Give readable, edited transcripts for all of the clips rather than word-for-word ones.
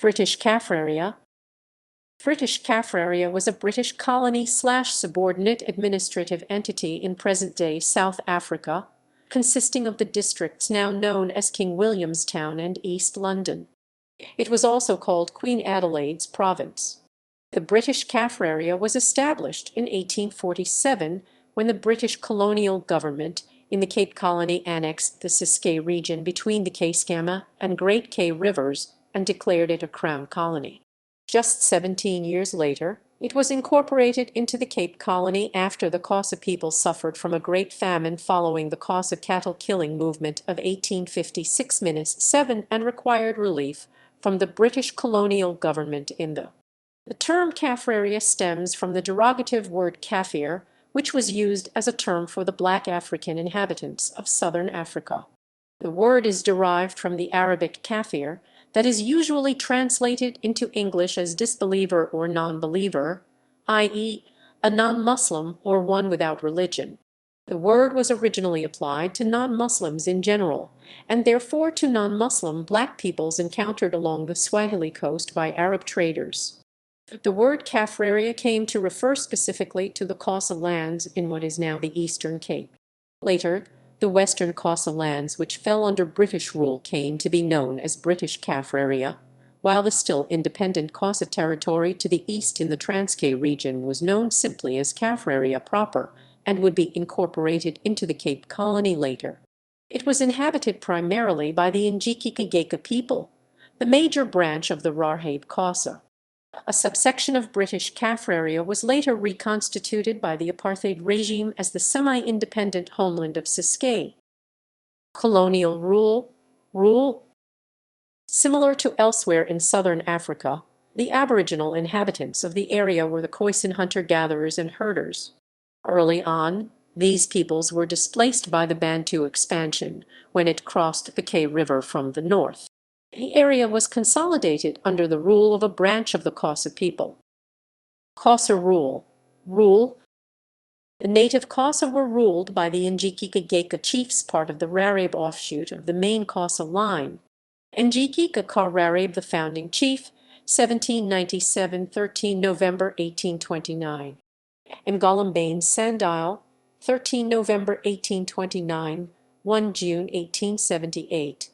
British Kaffraria. British Kaffraria was a British colony/subordinate administrative entity in present-day South Africa, consisting of the districts now known as King Williamstown and East London. It was also called Queen Adelaide's province. The British Kaffraria was established in 1847 when the British colonial government in the Cape Colony annexed the Ciskei region between the Keiskamma and Great Kei rivers and declared it a crown colony. Just 17 years later, it was incorporated into the Cape Colony after the Xhosa people suffered from a great famine following the Xhosa cattle-killing movement of 1856-7 and required relief from the British colonial government in the. The term Kaffraria stems from the derogative word kafir, which was used as a term for the black African inhabitants of southern Africa. The word is derived from the Arabic kafir, that is usually translated into English as disbeliever or non-believer, i.e., a non-Muslim or one without religion. The word was originally applied to non-Muslims in general, and therefore to non-Muslim black peoples encountered along the Swahili coast by Arab traders. The word Kaffraria came to refer specifically to the Xhosa lands in what is now the Eastern Cape. Later, the Western Xhosa lands which fell under British rule came to be known as British Kaffraria, while the still independent Xhosa territory to the east in the Transkei region was known simply as Kaffraria proper and would be incorporated into the Cape Colony later. It was inhabited primarily by the Xhosa people, the major branch of the Rarhabe Xhosa. A subsection of British Kaffraria was later reconstituted by the apartheid regime as the semi-independent homeland of Ciskei. Colonial rule. Similar to elsewhere in southern Africa, the aboriginal inhabitants of the area were the Khoisan hunter-gatherers and herders. Early on, these peoples were displaced by the Bantu expansion when it crossed the Kei River from the north. The area was consolidated under the rule of a branch of the Xhosa people. Xhosa rule. The native Xhosa were ruled by the Xhosa chiefs, part of the Rarhabe offshoot of the main Xhosa line. Xhosa Rarhabe, the founding chief, 1797, 13 November 1829. Ngolambane Sandile, 13 November 1829, 1 June 1878.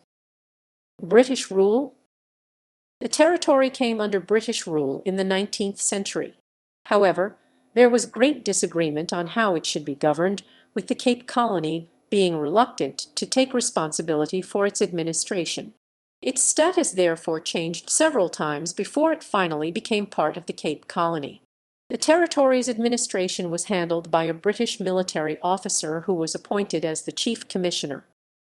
British rule. The territory came under British rule in the 19th century. However, there was great disagreement on how it should be governed, with the Cape Colony being reluctant to take responsibility for its administration. Its status therefore changed several times before it finally became part of the Cape Colony. The territory's administration was handled by a British military officer who was appointed as the chief commissioner.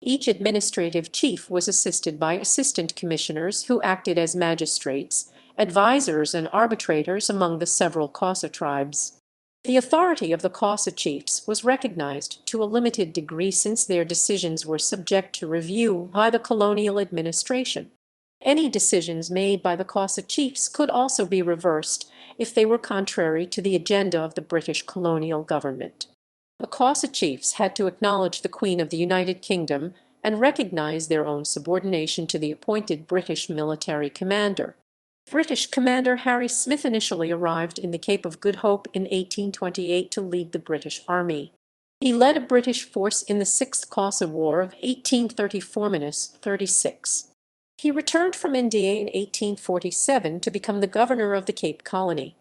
Each administrative chief was assisted by assistant commissioners who acted as magistrates, advisors, and arbitrators among the several Xhosa tribes. The authority of the Xhosa chiefs was recognized to a limited degree since their decisions were subject to review by the colonial administration. Any decisions made by the Xhosa chiefs could also be reversed if they were contrary to the agenda of the British colonial government. The Xhosa chiefs had to acknowledge the Queen of the United Kingdom and recognize their own subordination to the appointed British military commander. British Commander Harry Smith initially arrived in the Cape of Good Hope in 1828 to lead the British Army. He led a British force in the Sixth Xhosa War of 1834–36. He returned from India in 1847 to become the governor of the Cape Colony.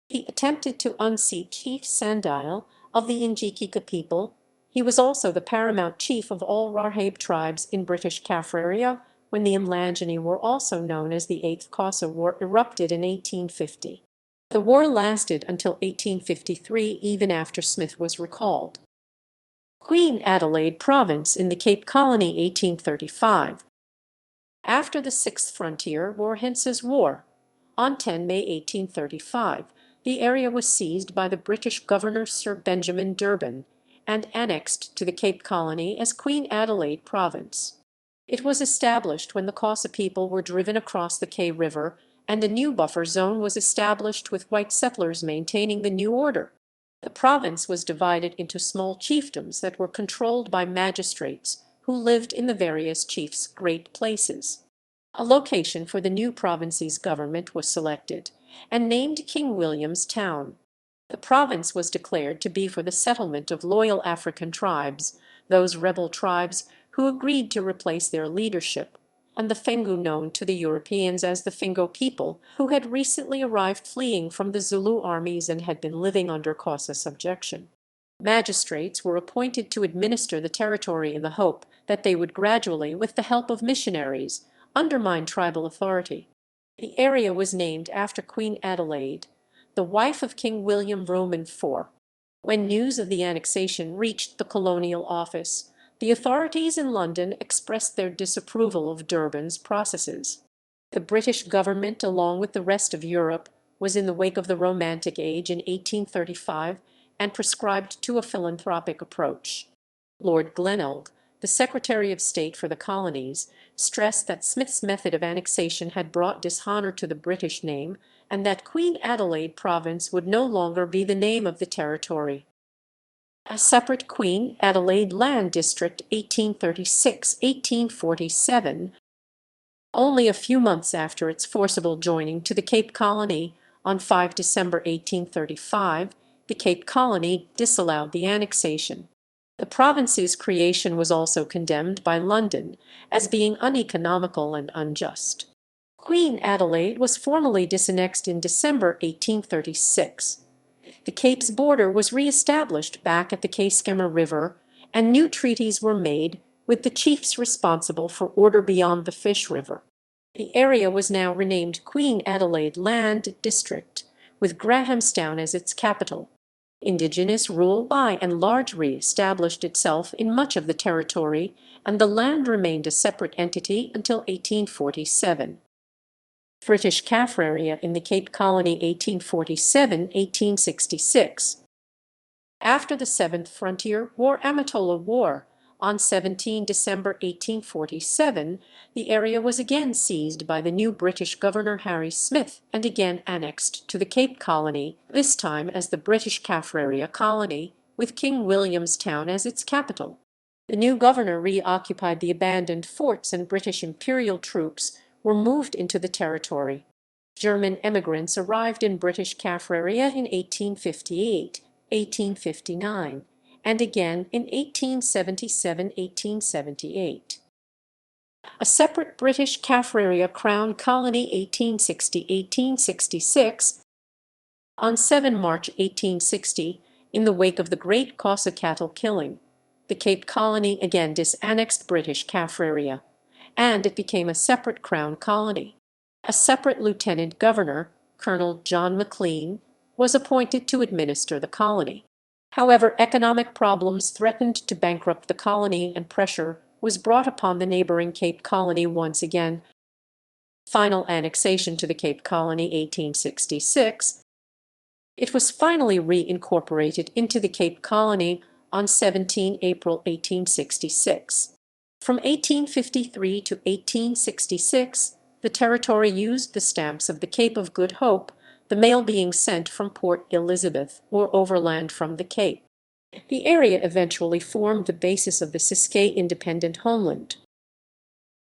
He attempted to unseat Chief Sandile of the Xhosa people. He was also the paramount chief of all Rarhabe tribes in British Kaffraria when the Mlangeni War, also known as the Eighth Xhosa War, erupted in 1850. The war lasted until 1853, even after Smith was recalled. Queen Adelaide Province in the Cape Colony, 1835. After the Sixth Frontier War, Hince's War, on 10 May 1835, the area was seized by the British Governor Sir Benjamin Durban and annexed to the Cape Colony as Queen Adelaide Province. It was established when the Xhosa people were driven across the Kei River, and a new buffer zone was established with white settlers maintaining the new order. The province was divided into small chiefdoms that were controlled by magistrates who lived in the various chiefs' great places. A location for the new province's government was selected, and named King William's Town. The province was declared to be for the settlement of loyal African tribes, those rebel tribes who agreed to replace their leadership, and the Fengu, known to the Europeans as the Fingo people, who had recently arrived fleeing from the Zulu armies and had been living under Xhosa subjection. Magistrates were appointed to administer the territory in the hope that they would gradually, with the help of missionaries, undermine tribal authority. The area was named after Queen Adelaide, the wife of King William Roman IV. When news of the annexation reached the Colonial Office, the authorities in London expressed their disapproval of Durban's processes. The British government, along with the rest of Europe, was in the wake of the Romantic Age in 1835 and prescribed to a philanthropic approach. Lord Glenelg, the Secretary of State for the Colonies, stressed that Smith's method of annexation had brought dishonour to the British name, and that Queen Adelaide Province would no longer be the name of the territory. A separate Queen Adelaide Land District 1836–1847, only a few months after its forcible joining to the Cape Colony on 5 December 1835, the Cape Colony disallowed the annexation. The province's creation was also condemned by London as being uneconomical and unjust. Queen Adelaide was formally disannexed in December 1836. The Cape's border was re-established back at the Keiskamma River, and new treaties were made with the chiefs responsible for order beyond the Fish River. The area was now renamed Queen Adelaide Land District, with Grahamstown as its capital. Indigenous rule by and large re-established itself in much of the territory, and the land remained a separate entity until 1847. British Kaffraria in the Cape Colony 1847–1866. After the Seventh Frontier War Amatola War, on 17 December 1847, the area was again seized by the new British governor Harry Smith and again annexed to the Cape Colony, this time as the British Kaffraria Colony, with King William's Town as its capital. The new governor reoccupied the abandoned forts, and British imperial troops were moved into the territory. German emigrants arrived in British Kaffraria in 1858, 1859, and again in 1877–1878. A separate British Kaffraria Crown Colony 1860–1866. On 7 March 1860, in the wake of the Great Xhosa cattle killing, the Cape Colony again disannexed British Kaffraria, and it became a separate Crown Colony. A separate lieutenant governor, Colonel John Maclean, was appointed to administer the colony. However, economic problems threatened to bankrupt the colony, and pressure was brought upon the neighboring Cape Colony once again. Final annexation to the Cape Colony 1866. It was finally reincorporated into the Cape Colony on 17 April 1866. From 1853 to 1866, the territory used the stamps of the Cape of Good Hope, the mail being sent from Port Elizabeth or overland from the Cape. The area eventually formed the basis of the Ciskei independent homeland.